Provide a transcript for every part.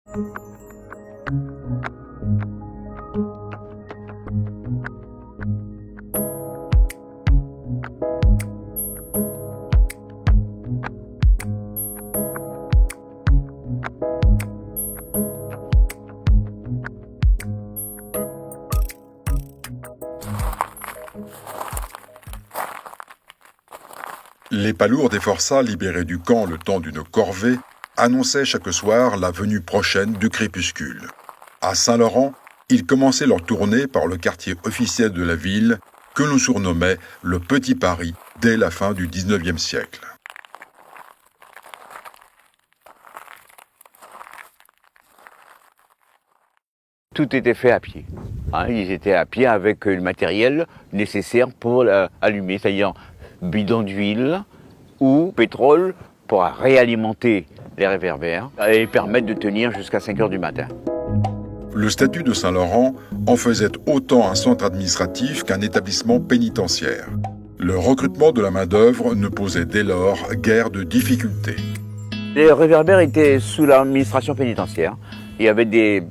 Les palourdes des forçats libérés du camp le temps d'une corvée annonçaient chaque soir la venue prochaine du crépuscule. À Saint-Laurent, ils commençaient leur tournée par le quartier officiel de la ville, que l'on surnommait le Petit Paris dès la fin du XIXe siècle. Tout était fait à pied. Ils étaient à pied avec le matériel nécessaire pour allumer, c'est-à-dire bidon d'huile ou pétrole pour réalimenter les réverbères et permettre de tenir jusqu'à 5 heures du matin. Le statut de Saint-Laurent en faisait autant un centre administratif qu'un établissement pénitentiaire. Le recrutement de la main-d'œuvre ne posait dès lors guère de difficultés. Les réverbères étaient sous l'administration pénitentiaire. Il y avait des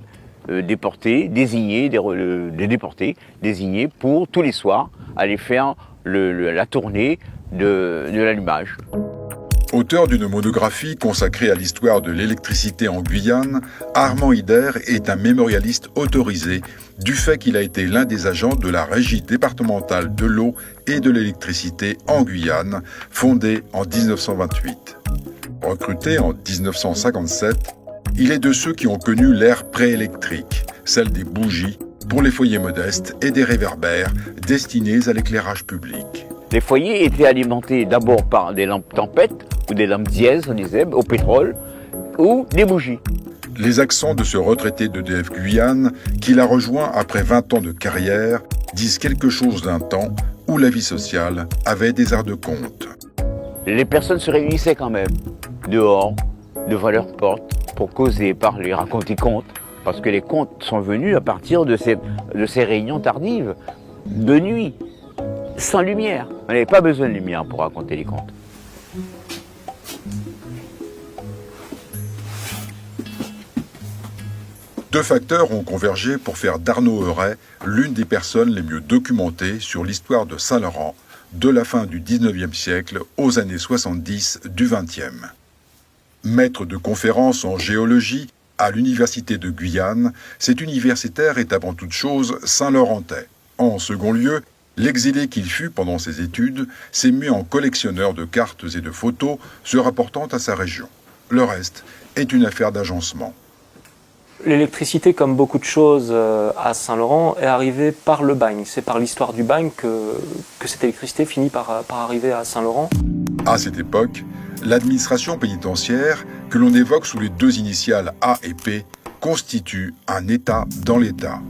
déportés désignés, des déportés désignés pour tous les soirs aller faire la tournée de l'allumage. Auteur d'une monographie consacrée à l'histoire de l'électricité en Guyane, Armand Hider est un mémorialiste autorisé du fait qu'il a été l'un des agents de la Régie départementale de l'eau et de l'électricité en Guyane, fondée en 1928. Recruté en 1957, il est de ceux qui ont connu l'ère préélectrique, celle des bougies pour les foyers modestes et des réverbères destinés à l'éclairage public. Les foyers étaient alimentés d'abord par des lampes tempêtes ou des lampes dièse, on disait, au pétrole, ou des bougies. Les accents de ce retraité d'EDF Guyane, qui l'a rejoint après 20 ans de carrière, disent quelque chose d'un temps où la vie sociale avait des airs de conte. Les personnes se réunissaient quand même, dehors, devant leur porte, pour causer, parler, raconter contes. Parce que les contes sont venus à partir de ces réunions tardives, de nuit, sans lumière. On n'avait pas besoin de lumière pour raconter les contes. Deux facteurs ont convergé pour faire d'Arnaud Heuret l'une des personnes les mieux documentées sur l'histoire de Saint-Laurent, de la fin du XIXe siècle aux années 70 du XXe. Maître de conférences en géologie à l'Université de Guyane, cet universitaire est avant toute chose saint-laurentais. En second lieu, l'exilé qu'il fut pendant ses études s'est mis en collectionneur de cartes et de photos se rapportant à sa région. Le reste est une affaire d'agencement. L'électricité, comme beaucoup de choses à Saint-Laurent, est arrivée par le bagne. C'est par l'histoire du bagne que cette électricité finit par arriver à Saint-Laurent. À cette époque, l'administration pénitentiaire, que l'on évoque sous les deux initiales A et P, constitue un État dans l'État.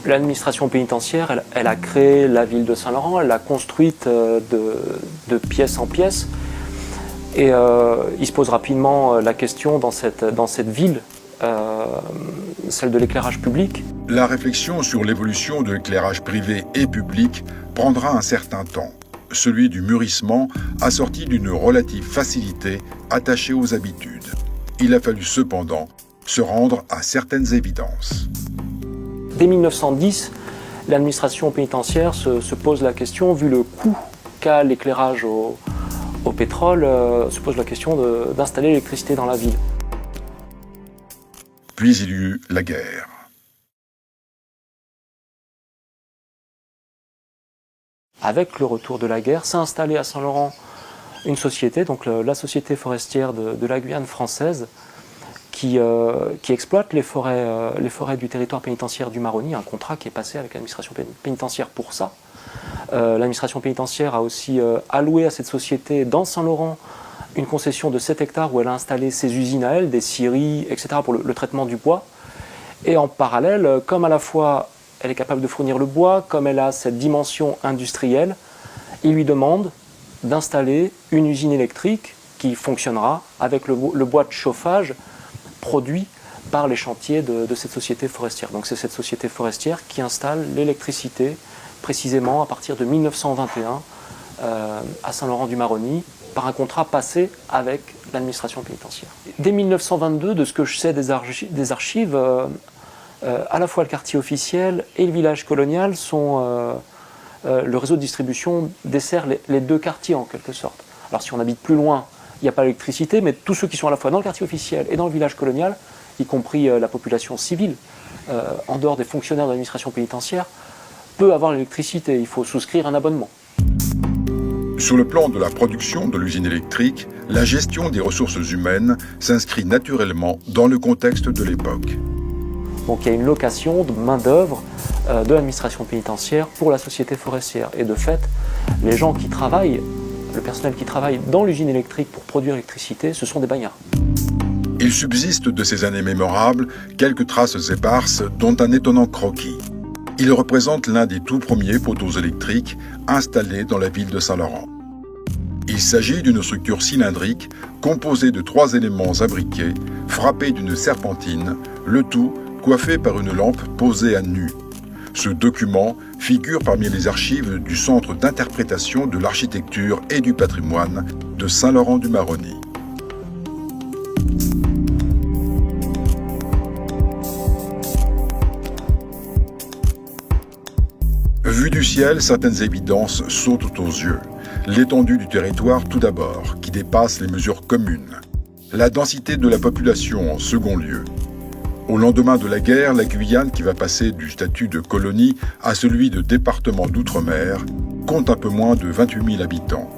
L'administration pénitentiaire, elle a créé la ville de Saint-Laurent, elle l'a construite de pièce en pièce. Et il se pose rapidement la question dans cette ville, celle de l'éclairage public. La réflexion sur l'évolution de l'éclairage privé et public prendra un certain temps. Celui du mûrissement assorti d'une relative facilité attachée aux habitudes. Il a fallu cependant se rendre à certaines évidences. Dès 1910, l'administration pénitentiaire se pose la question, vu le coût qu'a l'éclairage au pétrole, se pose la question d'installer l'électricité dans la ville. Puis il y eut la guerre. Avec le retour de la guerre, s'est installée à Saint-Laurent une société, donc la Société forestière de la Guyane française, qui exploite les forêts du territoire pénitentiaire du Maroni, un contrat qui est passé avec l'administration pénitentiaire pour ça. L'administration pénitentiaire a aussi alloué à cette société dans Saint-Laurent une concession de 7 hectares où elle a installé ses usines à elle, des scieries, etc. pour le traitement du bois. Et en parallèle, comme à la fois elle est capable de fournir le bois, comme elle a cette dimension industrielle, il lui demande d'installer une usine électrique qui fonctionnera avec le bois de chauffage produit par les chantiers de cette société forestière. Donc c'est cette société forestière qui installe l'électricité précisément à partir de 1921 à Saint-Laurent-du-Maroni par un contrat passé avec l'administration pénitentiaire. Dès 1922, de ce que je sais des archives, à la fois le quartier officiel et le village colonial sont... le réseau de distribution dessert les deux quartiers en quelque sorte. Alors si on habite plus loin, il n'y a pas d'électricité, mais tous ceux qui sont à la fois dans le quartier officiel et dans le village colonial, y compris la population civile, en dehors des fonctionnaires de l'administration pénitentiaire, peut avoir l'électricité. Il faut souscrire un abonnement. Sur le plan de la production de l'usine électrique, la gestion des ressources humaines s'inscrit naturellement dans le contexte de l'époque. Donc il y a une location de main-d'œuvre de l'administration pénitentiaire pour la société forestière. Et de fait, les gens qui travaillent, le personnel qui travaille dans l'usine électrique pour produire l'électricité, ce sont des bagnards. Il subsiste de ces années mémorables quelques traces éparses, dont un étonnant croquis. Il représente l'un des tout premiers poteaux électriques installés dans la ville de Saint-Laurent. Il s'agit d'une structure cylindrique composée de 3 éléments imbriqués, frappés d'une serpentine, le tout coiffé par une lampe posée à nu. Ce document figure parmi les archives du Centre d'interprétation de l'architecture et du patrimoine de Saint-Laurent-du-Maroni. Vu du ciel, certaines évidences sautent aux yeux. L'étendue du territoire tout d'abord, qui dépasse les mesures communes. La densité de la population en second lieu. Au lendemain de la guerre, la Guyane, qui va passer du statut de colonie à celui de département d'outre-mer, compte un peu moins de 28 000 habitants.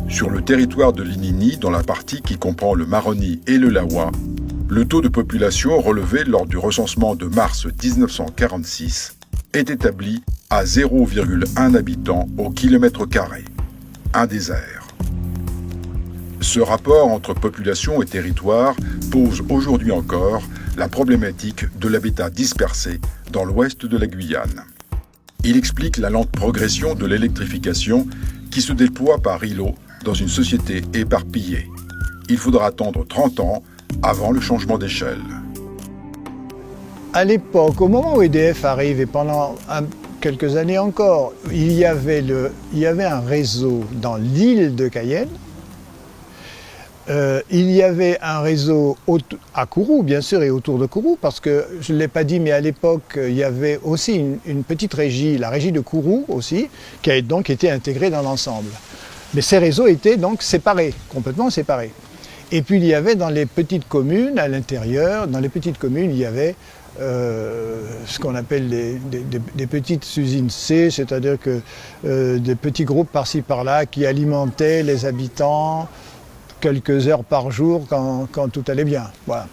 Sur le territoire de l'Inini, dans la partie qui comprend le Maroni et le Lawa, le taux de population relevé lors du recensement de mars 1946 est établi à 0,1 habitant au kilomètre carré, un désert. Ce rapport entre population et territoire pose aujourd'hui encore la problématique de l'habitat dispersé dans l'ouest de la Guyane. Il explique la lente progression de l'électrification qui se déploie par îlots dans une société éparpillée. Il faudra attendre 30 ans avant le changement d'échelle. À l'époque, au moment où EDF arrive et pendant quelques années encore, il y avait un réseau dans l'île de Cayenne. Il y avait un réseau à Kourou, bien sûr, et autour de Kourou, parce que, je ne l'ai pas dit, mais à l'époque, il y avait aussi une petite régie, la régie de Kourou aussi, qui a donc été intégrée dans l'ensemble. Mais ces réseaux étaient donc séparés, complètement séparés. Et puis il y avait dans les petites communes, à l'intérieur, dans les petites communes, il y avait ce qu'on appelle des petites usines C, c'est-à-dire que des petits groupes par-ci par-là qui alimentaient les habitants quelques heures par jour quand tout allait bien. Voilà.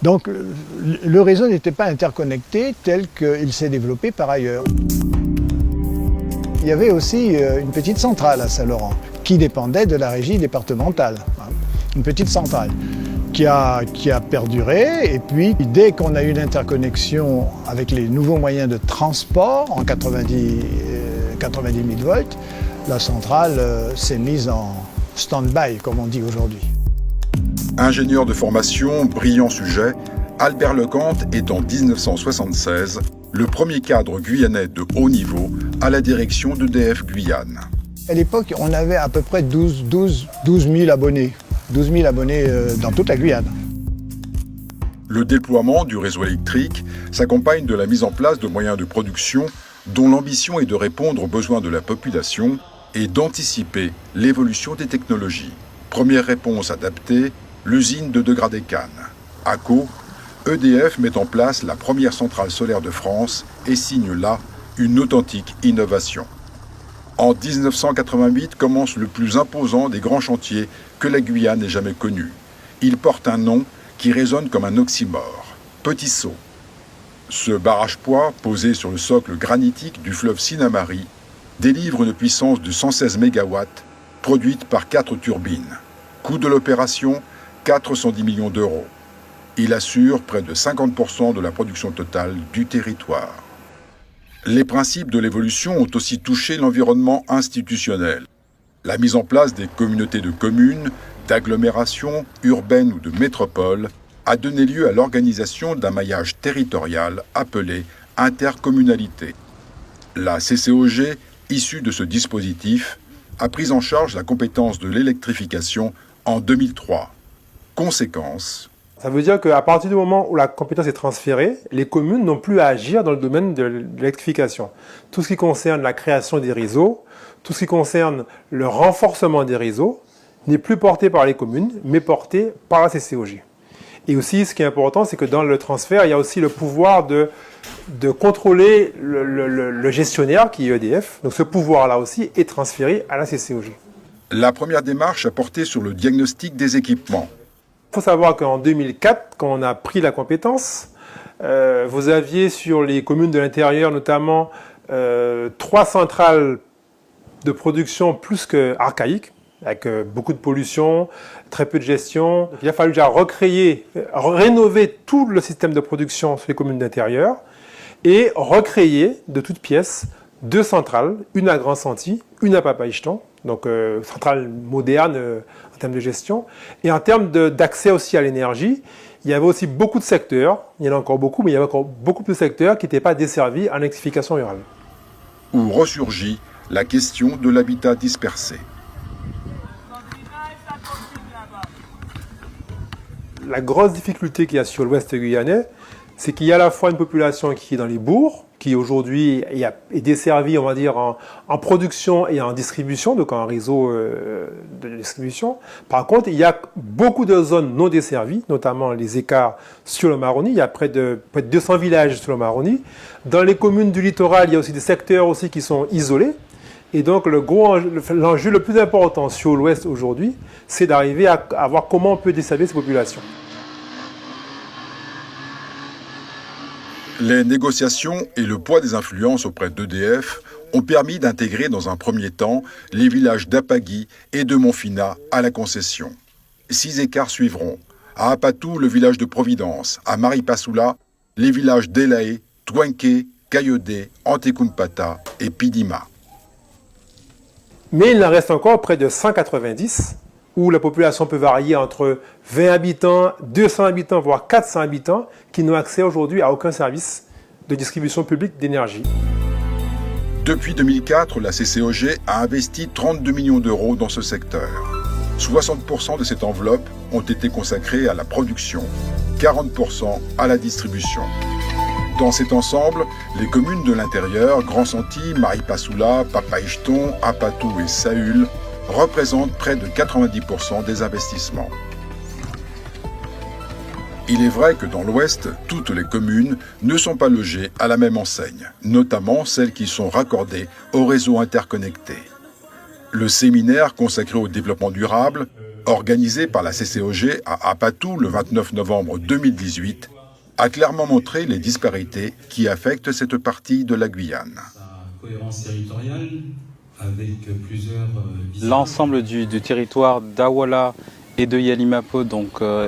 Donc le réseau n'était pas interconnecté tel qu'il s'est développé par ailleurs. Il y avait aussi une petite centrale à Saint-Laurent qui dépendait de la régie départementale. Une petite centrale qui a perduré, et puis dès qu'on a eu l'interconnexion avec les nouveaux moyens de transport en 90 000 volts, la centrale s'est mise en stand-by, comme on dit aujourd'hui. Ingénieur de formation, brillant sujet, Albert Lecante est en 1976 le premier cadre guyanais de haut niveau à la direction d'EDF Guyane. À l'époque, on avait à peu près 12 000 abonnés. 12 000 abonnés dans toute la Guyane. Le déploiement du réseau électrique s'accompagne de la mise en place de moyens de production dont l'ambition est de répondre aux besoins de la population et d'anticiper l'évolution des technologies. Première réponse adaptée, l'usine de Degradé-Cannes. À Caux, EDF met en place la première centrale solaire de France et signe là une authentique innovation. En 1988 commence le plus imposant des grands chantiers que la Guyane ait jamais connu. Il porte un nom qui résonne comme un oxymore, Petit Saut. Ce barrage-poids, posé sur le socle granitique du fleuve Sinnamary, délivre une puissance de 116 MW, produite par 4 turbines. Coût de l'opération, 410 millions d'euros. Il assure près de 50% de la production totale du territoire. Les principes de l'évolution ont aussi touché l'environnement institutionnel. La mise en place des communautés de communes, d'agglomérations, urbaines ou de métropoles a donné lieu à l'organisation d'un maillage territorial appelé intercommunalité. La CCOG, issue de ce dispositif, a pris en charge la compétence de l'électrification en 2003. Conséquence, Ça veut dire qu'à partir du moment où la compétence est transférée, les communes n'ont plus à agir dans le domaine de l'électrification. Tout ce qui concerne la création des réseaux, tout ce qui concerne le renforcement des réseaux, n'est plus porté par les communes, mais porté par la CCOG. Et aussi, ce qui est important, c'est que dans le transfert, il y a aussi le pouvoir de contrôler le gestionnaire, qui est EDF. Donc ce pouvoir-là aussi est transféré à la CCOG. la première démarche a porté sur le diagnostic des équipements. Il faut savoir qu'en 2004, quand on a pris la compétence, vous aviez sur les communes de l'intérieur notamment 3 centrales de production plus qu'archaïques, avec beaucoup de pollution, très peu de gestion. Il a fallu déjà rénover tout le système de production sur les communes d'intérieur et recréer de toutes pièces 2 centrales, une à Grand Santi, une à Papaichton, donc centrale moderne en termes de gestion. Et en termes d'accès aussi à l'énergie, il y avait aussi beaucoup de secteurs, il y en a encore beaucoup, mais il y avait encore beaucoup de secteurs qui n'étaient pas desservis en électrification rurale. Où ressurgit la question de l'habitat dispersé. La grosse difficulté qu'il y a sur l'ouest guyanais, c'est qu'il y a à la fois une population qui est dans les bourgs, qui aujourd'hui est desservie, on va dire, en production et en distribution, donc en réseau de distribution. Par contre, il y a beaucoup de zones non desservies, notamment les écarts sur le Maroni. Il y a près de 200 villages sur le Maroni. Dans les communes du littoral, il y a aussi des secteurs aussi qui sont isolés. Et donc, l'enjeu le plus important sur l'ouest aujourd'hui, c'est d'arriver à voir comment on peut desservir ces populations. Les négociations et le poids des influences auprès d'EDF ont permis d'intégrer dans un premier temps les villages d'Apagui et de Montfina à la concession. 6 écarts suivront. À Apatou, le village de Providence. À Maripasoula, les villages d'Elaé, Touenké, Kayodé, Antekumpata et Pidima. Mais il en reste encore près de 190, où la population peut varier entre 20 habitants, 200 habitants, voire 400 habitants, qui n'ont accès aujourd'hui à aucun service de distribution publique d'énergie. Depuis 2004, la CCOG a investi 32 millions d'euros dans ce secteur. 60% de cette enveloppe ont été consacrés à la production, 40% à la distribution. Dans cet ensemble, les communes de l'intérieur, Grand Santi, Maripasoula, Papaichton, Apatou et Saül, représentent près de 90% des investissements. Il est vrai que dans l'Ouest, toutes les communes ne sont pas logées à la même enseigne, notamment celles qui sont raccordées au réseau interconnecté. Le séminaire consacré au développement durable, organisé par la CCOG à Apatou le 29 novembre 2018, a clairement montré les disparités qui affectent cette partie de la Guyane. Cohérence territoriale avec plusieurs L'ensemble du territoire d'Awala et de Yalimapo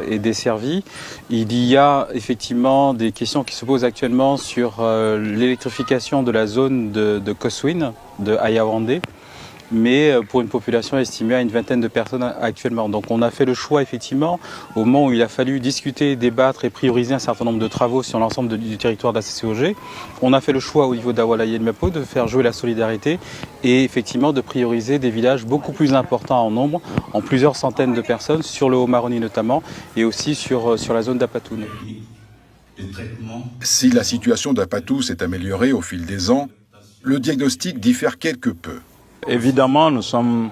est desservi. Il y a effectivement des questions qui se posent actuellement sur l'électrification de la zone de Koswin, de Ayawandé, mais pour une population estimée à une vingtaine de personnes actuellement. Donc on a fait le choix effectivement, au moment où il a fallu discuter, débattre et prioriser un certain nombre de travaux sur l'ensemble du territoire de la CCOG, on a fait le choix au niveau d'Awala et Yalimapo de faire jouer la solidarité et effectivement de prioriser des villages beaucoup plus importants en nombre, en plusieurs centaines de personnes, sur le Haut-Maroni notamment, et aussi sur la zone d'Apatoun. Si la situation d'Apatou s'est améliorée au fil des ans, le diagnostic diffère quelque peu. Évidemment, nous sommes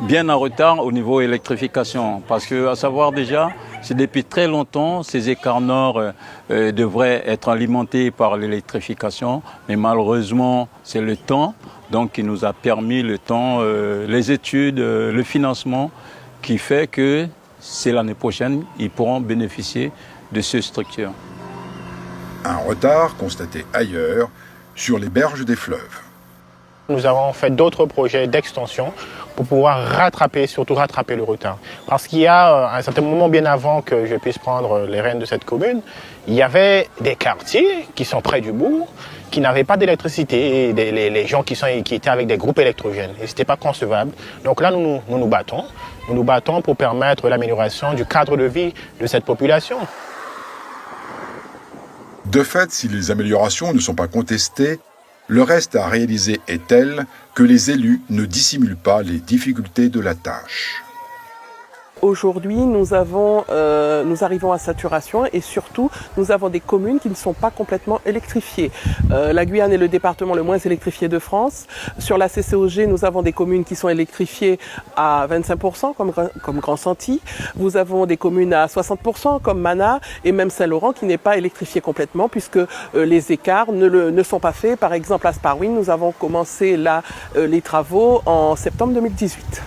bien en retard au niveau électrification parce que, à savoir déjà, c'est depuis très longtemps, ces écarts nord devraient être alimentés par l'électrification, mais malheureusement, c'est le temps qui nous a permis les études, le financement qui fait que c'est l'année prochaine, ils pourront bénéficier de ces structures. Un retard constaté ailleurs, sur les berges des fleuves. Nous avons fait d'autres projets d'extension pour pouvoir surtout rattraper le retard. Parce qu'il y a un certain moment, bien avant que je puisse prendre les rênes de cette commune, il y avait des quartiers qui sont près du bourg, qui n'avaient pas d'électricité, les gens qui étaient avec des groupes électrogènes. Et ce n'était pas concevable. Donc là, nous nous battons. Nous nous battons pour permettre l'amélioration du cadre de vie de cette population. De fait, si les améliorations ne sont pas contestées, le reste à réaliser est tel que les élus ne dissimulent pas les difficultés de la tâche. Aujourd'hui, nous arrivons à saturation et surtout, nous avons des communes qui ne sont pas complètement électrifiées. La Guyane est le département le moins électrifié de France. Sur la CCOG, nous avons des communes qui sont électrifiées à 25%, comme Grand Santi. Nous avons des communes à 60%, comme Mana, et même Saint-Laurent, qui n'est pas électrifié complètement, puisque les écarts ne sont pas faits. Par exemple, à Sparwin, nous avons commencé les travaux en septembre 2018.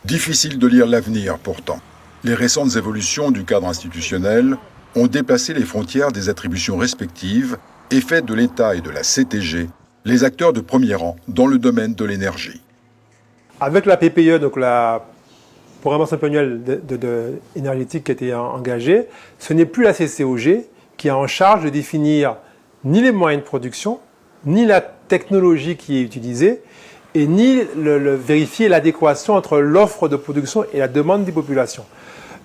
Difficile de lire l'avenir pourtant. Les récentes évolutions du cadre institutionnel ont déplacé les frontières des attributions respectives et fait de l'État et de la CTG les acteurs de premier rang dans le domaine de l'énergie. Avec la PPE, donc la programmation pluriannuelle énergétique qui a été engagée, ce n'est plus la CCOG qui est en charge de définir ni les moyens de production, ni la technologie qui est utilisée, et ni vérifier l'adéquation entre l'offre de production et la demande des populations.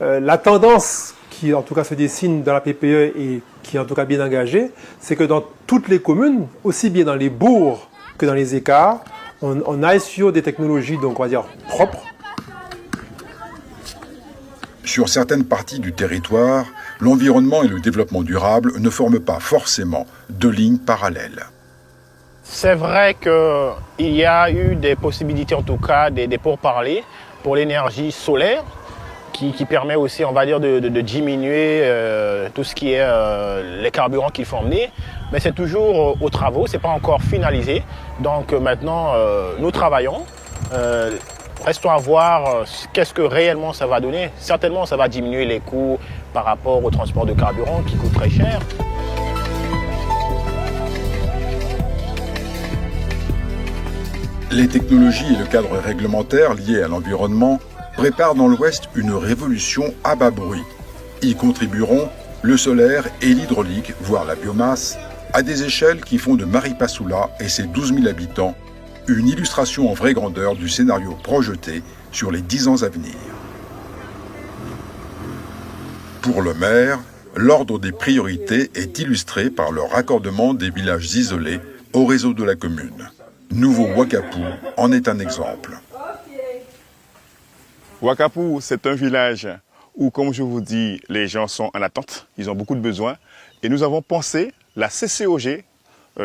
La tendance qui en tout cas se dessine dans la PPE et qui est en tout cas bien engagée, c'est que dans toutes les communes, aussi bien dans les bourgs que dans les écarts, on aille sur des technologies, donc on va dire propres. Sur certaines parties du territoire, l'environnement et le développement durable ne forment pas forcément de lignes parallèles. C'est vrai qu'il y a eu des possibilités, en tout cas des pourparlers pour l'énergie solaire, qui permet aussi, on va dire, de diminuer tout ce qui est les carburants qu'il faut emmener. Mais c'est toujours aux travaux, ce n'est pas encore finalisé. Donc maintenant, nous travaillons. Restons à voir qu'est-ce que réellement ça va donner. Certainement, ça va diminuer les coûts par rapport au transport de carburant qui coûte très cher. Les technologies et le cadre réglementaire liés à l'environnement préparent dans l'Ouest une révolution à bas bruit. Y contribueront le solaire et l'hydraulique, voire la biomasse, à des échelles qui font de Maripasoula et ses 12 000 habitants une illustration en vraie grandeur du scénario projeté sur les 10 ans à venir. Pour le maire, l'ordre des priorités est illustré par le raccordement des villages isolés au réseau de la commune. Nouveau Ouakapou en est un exemple. Ouakapou, c'est un village où, comme je vous dis, les gens sont en attente, ils ont beaucoup de besoins. Et nous avons pensé, la CCOG,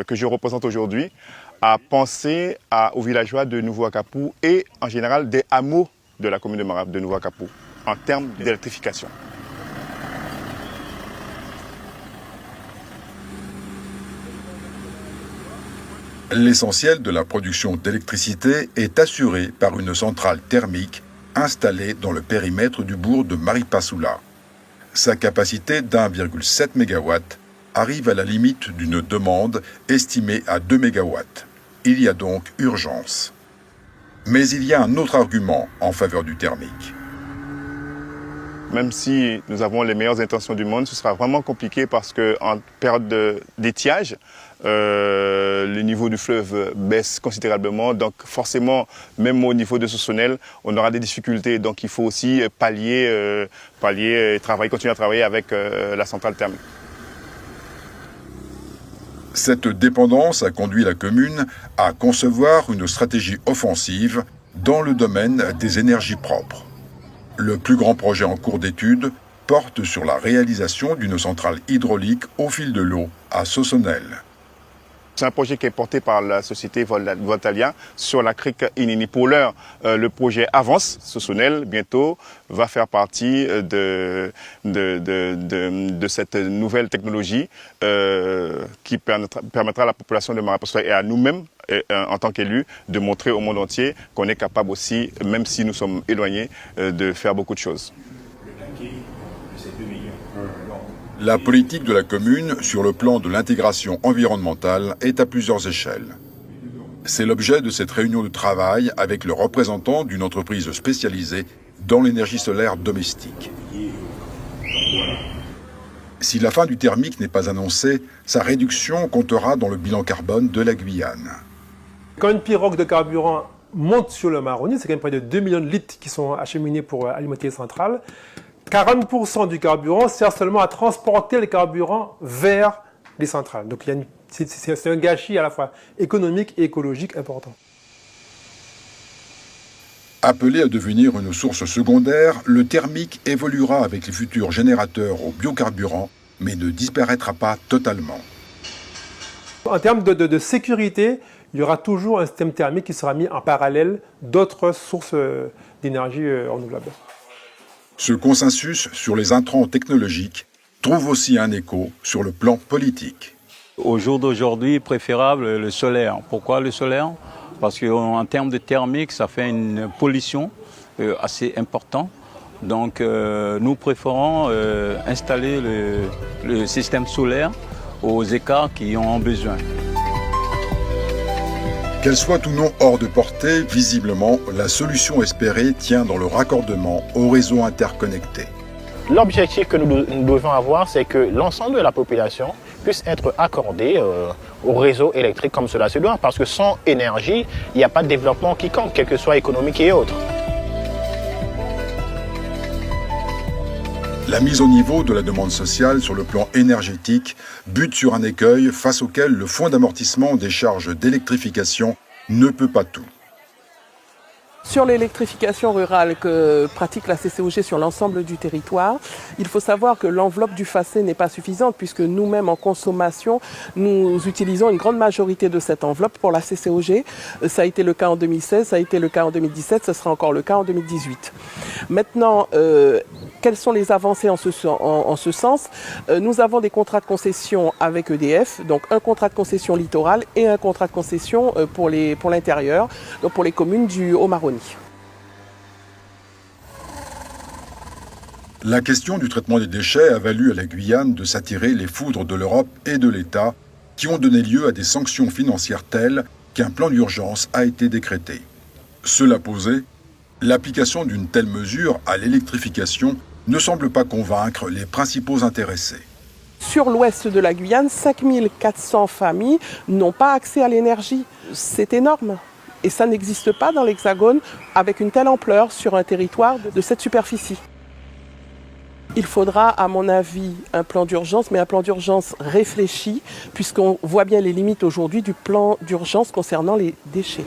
que je représente aujourd'hui, à penser aux villageois de Nouveau Ouakapou et en général des hameaux de la commune de Nouveau Ouakapou en termes d'électrification. L'essentiel de la production d'électricité est assuré par une centrale thermique installée dans le périmètre du bourg de Maripasoula. Sa capacité d'1,7 MW arrive à la limite d'une demande estimée à 2 MW. Il y a donc urgence. Mais il y a un autre argument en faveur du thermique. Même si nous avons les meilleures intentions du monde, ce sera vraiment compliqué parce qu'en période d'étiage, le niveau du fleuve baisse considérablement. Donc forcément, même au niveau de Sossonel, on aura des difficultés. Donc il faut aussi pallier et continuer à travailler avec la centrale thermique. Cette dépendance a conduit la commune à concevoir une stratégie offensive dans le domaine des énergies propres. Le plus grand projet en cours d'étude porte sur la réalisation d'une centrale hydraulique au fil de l'eau à Sossonel. C'est un projet qui est porté par la société Voltalia sur la crique Inini. Pour l'heure, le projet avance. Sossonel, bientôt, va faire partie de cette nouvelle technologie qui permettra à la population de Maripasoula et à nous-mêmes, en tant qu'élus, de montrer au monde entier qu'on est capable aussi, même si nous sommes éloignés, de faire beaucoup de choses. La politique de la commune sur le plan de l'intégration environnementale est à plusieurs échelles. C'est l'objet de cette réunion de travail avec le représentant d'une entreprise spécialisée dans l'énergie solaire domestique. Si la fin du thermique n'est pas annoncée, sa réduction comptera dans le bilan carbone de la Guyane. Quand une pirogue de carburant monte sur le Maroni, c'est quand même près de 2 millions de litres qui sont acheminés pour alimenter les centrales. 40% du carburant sert seulement à transporter le carburant vers les centrales. Donc c'est un gâchis à la fois économique et écologique important. Appelé à devenir une source secondaire, le thermique évoluera avec les futurs générateurs au biocarburant, mais ne disparaîtra pas totalement. En termes de sécurité, il y aura toujours un système thermique qui sera mis en parallèle d'autres sources d'énergie renouvelable. Ce consensus sur les intrants technologiques trouve aussi un écho sur le plan politique. Au jour d'aujourd'hui, préférable le solaire. Pourquoi le solaire? Parce qu'en termes de thermique, ça fait une pollution assez importante. Donc nous préférons installer le système solaire aux écarts qui en ont besoin. Qu'elle soit ou non hors de portée, visiblement, la solution espérée tient dans le raccordement au réseau interconnecté. L'objectif que nous devons avoir, c'est que l'ensemble de la population puisse être accordée au réseau électrique comme cela se doit. Parce que sans énergie, il n'y a pas de développement quiconque, quel que soit économique et autres. La mise au niveau de la demande sociale sur le plan énergétique bute sur un écueil face auquel le fonds d'amortissement des charges d'électrification ne peut pas tout. Sur l'électrification rurale que pratique la CCOG sur l'ensemble du territoire, il faut savoir que l'enveloppe du FACÉ n'est pas suffisante puisque nous-mêmes en consommation, nous utilisons une grande majorité de cette enveloppe pour la CCOG. Ça a été le cas en 2016, ça a été le cas en 2017, ce sera encore le cas en 2018. Maintenant, quelles sont les avancées en ce sens? Nous avons des contrats de concession avec EDF, donc un contrat de concession littoral et un contrat de concession pour l'intérieur, donc pour les communes du Haut-Maroni. La question du traitement des déchets a valu à la Guyane de s'attirer les foudres de l'Europe et de l'État, qui ont donné lieu à des sanctions financières telles qu'un plan d'urgence a été décrété. Cela posé, l'application d'une telle mesure à l'électrification ne semble pas convaincre les principaux intéressés. Sur l'ouest de la Guyane, 5400 familles n'ont pas accès à l'énergie. C'est énorme. Et ça n'existe pas dans l'Hexagone avec une telle ampleur sur un territoire de cette superficie. Il faudra, à mon avis, un plan d'urgence, mais un plan d'urgence réfléchi, puisqu'on voit bien les limites aujourd'hui du plan d'urgence concernant les déchets.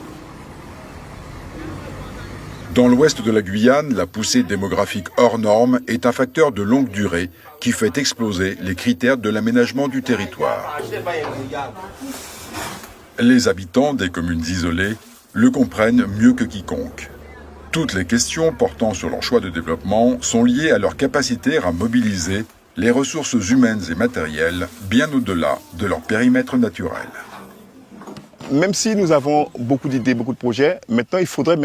Dans l'ouest de la Guyane, la poussée démographique hors norme est un facteur de longue durée qui fait exploser les critères de l'aménagement du territoire. Les habitants des communes isolées le comprennent mieux que quiconque. Toutes les questions portant sur leur choix de développement sont liées à leur capacité à mobiliser les ressources humaines et matérielles bien au-delà de leur périmètre naturel. Même si nous avons beaucoup d'idées, beaucoup de projets, maintenant il faudrait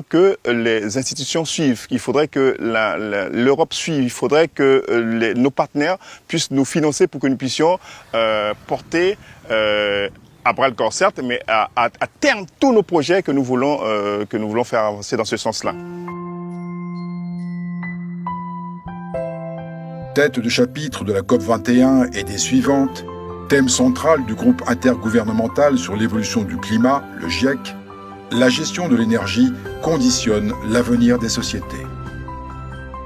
que les institutions suivent, il faudrait que l'Europe suive, il faudrait que nos partenaires puissent nous financer pour que nous puissions porter à bras le corps certes, mais à terme tous nos projets que nous voulons faire avancer dans ce sens-là. Tête de chapitre de la COP21 et des suivantes, thème central du groupe intergouvernemental sur l'évolution du climat, le GIEC, la gestion de l'énergie conditionne l'avenir des sociétés.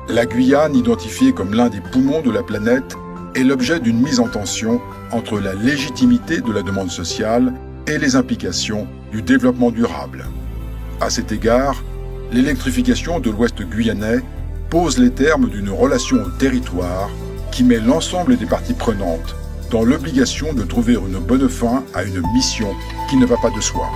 La Guyane, identifiée comme l'un des poumons de la planète, est l'objet d'une mise en tension entre la légitimité de la demande sociale et les implications du développement durable. À cet égard, l'électrification de l'Ouest guyanais pose les termes d'une relation au territoire qui met l'ensemble des parties prenantes dans l'obligation de trouver une bonne fin à une mission qui ne va pas de soi.